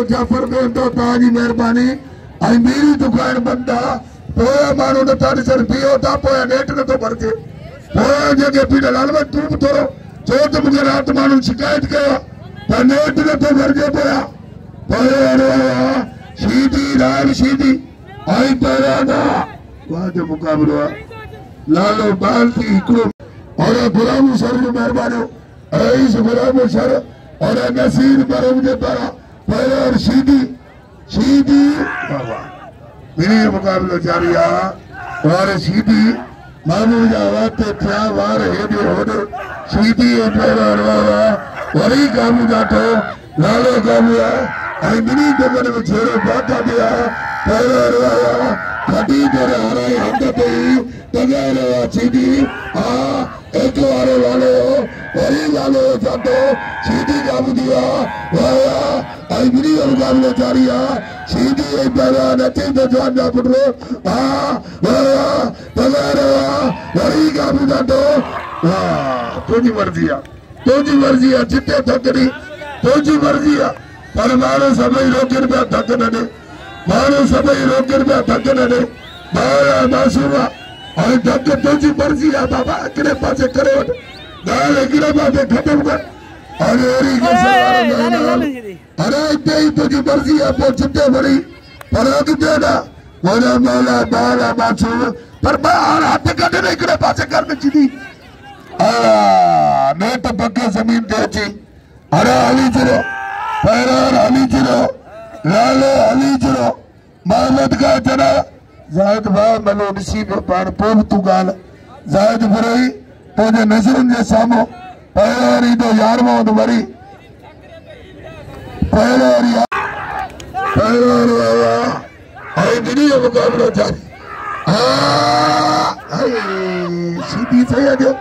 जाफर में तो ताजी मेहरबानी आई मेरी दुकान बंदा पोया मानो न तारी सर पियो ता पोया नेट न तो भरके पोया जगह पीड़ा लाल में तू थोरो चोट मुझे रात मानो शिकायत कया ता नेट न तो भरके पोया पोया रे सीधी राल सीधी आई पैदा ना वाद मुकाबला लालो बाल्टी इकड़ो और गुलाम सर जो मेहरबानी ऐस गुलाम सर और नसीर पर मुझे परा पैदा और सीधी सीधी मेरे मुकाबले जारी वार सीधी मामूल जाते क्या वार है भी होने सीधी पैदा वारा वही कामू जातो लालो कामू आई मिनी जगह में छोड़ो बाता दिया पैदा वारा खटी तेरे आ रहे हम तो तगा रहा सीधी एक वारे वाले वही लालो जातो सीधी कामू दिया वाया आई मिनी मुकाबले जारी सीधी पैदा नचे तो जाना पड़ो वाया तगा रहा वही कामू जातो तुझी मर्जी जिते थकनी तुझी मर्जी पर मानो समय रोकन पे थक न मानो समय रोकन पे थक न मारा मासूमा और थक तुझी मर्जी बाबा अगले पासे करे गाल अगले पासे खत्म कर अरे इतने ही तुझी मर्जी वो जिते बड़ी पर अगले ना मोला मोला बाला मासूम पर बाहर हाथ कटे इकड़े पासे कर दी नेट पक्के जमीन देची अरे अली चलो पैरार अली चलो लालो अली चलो मोहम्मद का जना जायद भाई मलो नसीब पान पोग तू गाल जायद बुराई तुझे नजरन जे सामो पैरार तो यार मोहम्मद मरी पैरार आई मिनी मुकाबला जारी सीधी सही है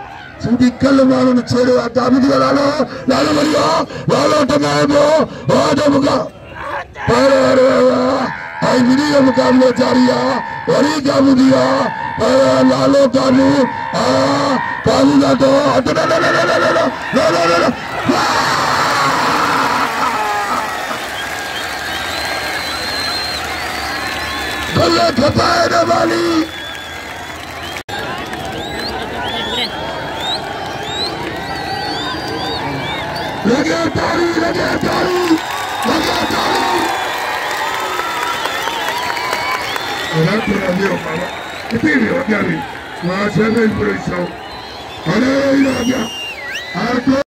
सीधी कल मारो न छेड़ो दाबी दिया लालो लालो मरियो लालो टमाटो वादा मुका पर आई मिनी मुकाबला जारी वही काबू दिया पर लालो काबू काबू ना तो ला ला ला ला ला ला ला ला ला गले खपाए वाली लगे तारी orang terlalu lama itu dia lagi masa ini berisau ada ini aja